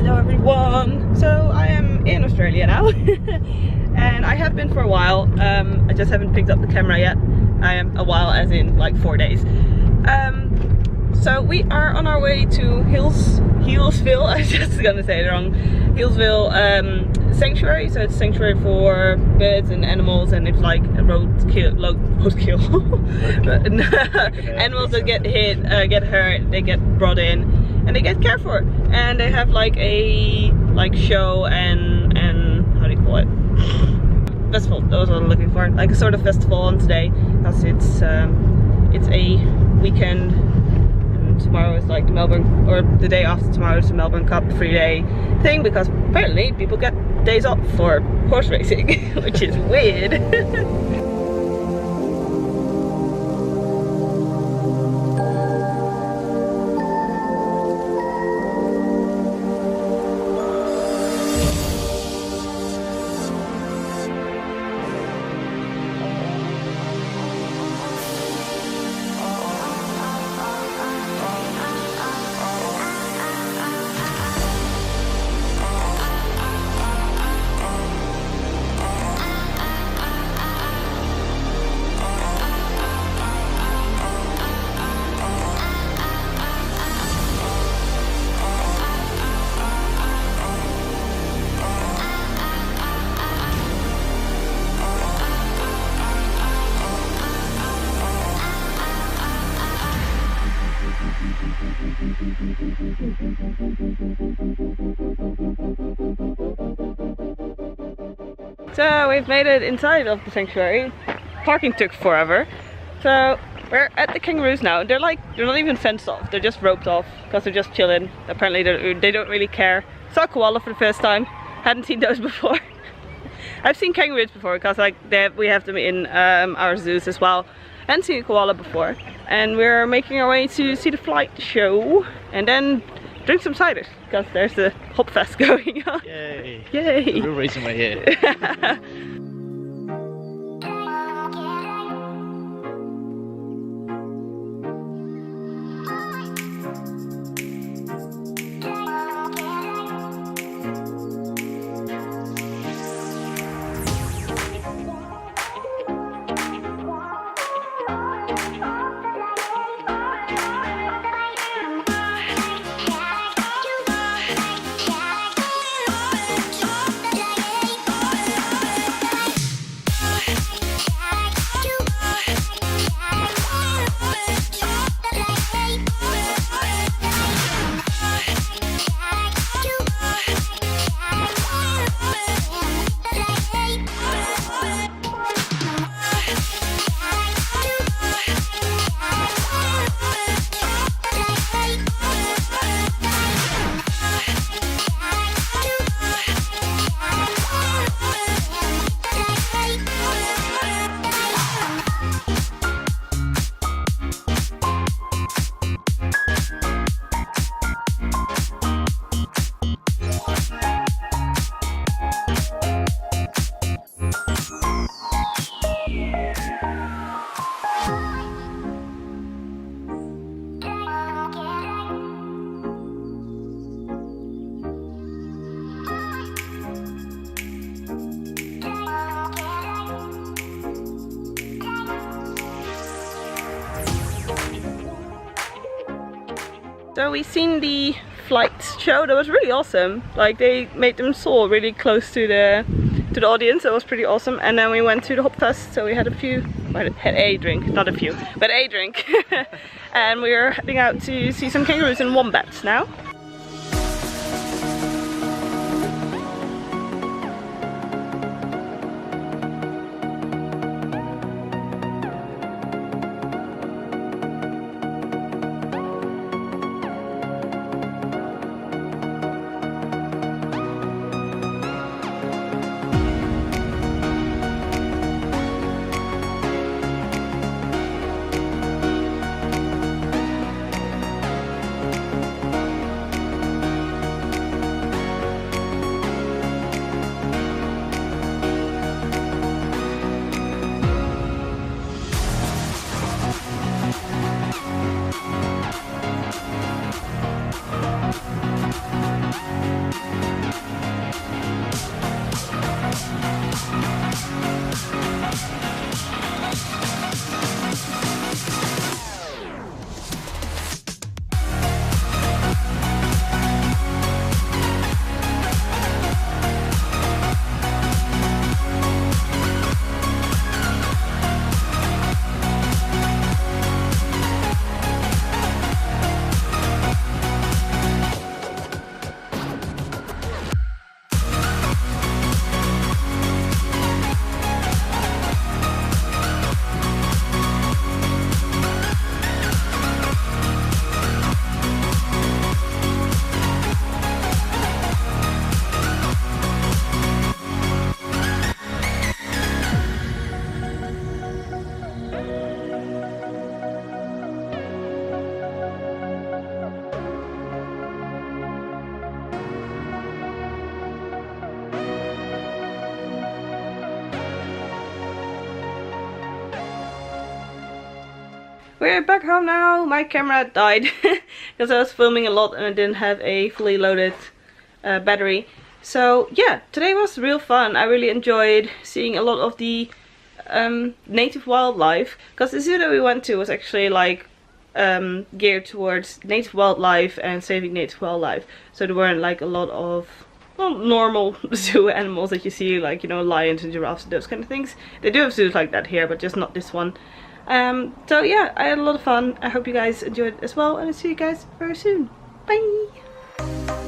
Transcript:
Hello everyone! So I am in Australia now and I have been for a while. I just haven't picked up the camera yet. I am a while as in like 4 days. So we are on our way to Healesville, I was just gonna say it wrong. Healesville Sanctuary, so it's a sanctuary for birds and animals, and it's like a roadkill. Animals that get hit, get hurt, they get brought in and they get cared for. And they have like a show and how do you call it? Festival, those are what I'm looking for. Like a sort of festival on today, because it's a weekend. Tomorrow is like the Melbourne, or the day after tomorrow is the Melbourne Cup 3-day thing, because apparently people get days off for horse racing, which is weird. So we've made it inside of the sanctuary. Parking took forever. So we're at the kangaroos now. They're not even fenced off. They're just roped off because they're just chilling. Apparently they don't really care. Saw a koala for the first time. Hadn't seen those before. I've seen kangaroos before because we have them in our zoos as well. Hadn't seen a koala before. And we're making our way to see the flight show and then drink some cider, because there's the hop fest going on. Yay! Yay! The real reason we're here. So we've seen the flight show. That was really awesome. Like, they made them soar really close to the audience. That was pretty awesome. And then we went to the hop fest. So we had a drink, not a few, but a drink. And we are heading out to see some kangaroos and wombats now. we're back home now. My camera died because I was filming a lot and I didn't have a fully loaded battery. So yeah, today was real fun. I really enjoyed seeing a lot of the native wildlife, because the zoo that we went to was actually like geared towards native wildlife and saving native wildlife. So there weren't like a lot of, well, normal zoo animals that you see, like, you know, lions and giraffes and those kind of things. They do have zoos like that here, but just not this one. So yeah, I had a lot of fun. I hope you guys enjoyed it as well, and I'll see you guys very soon. Bye!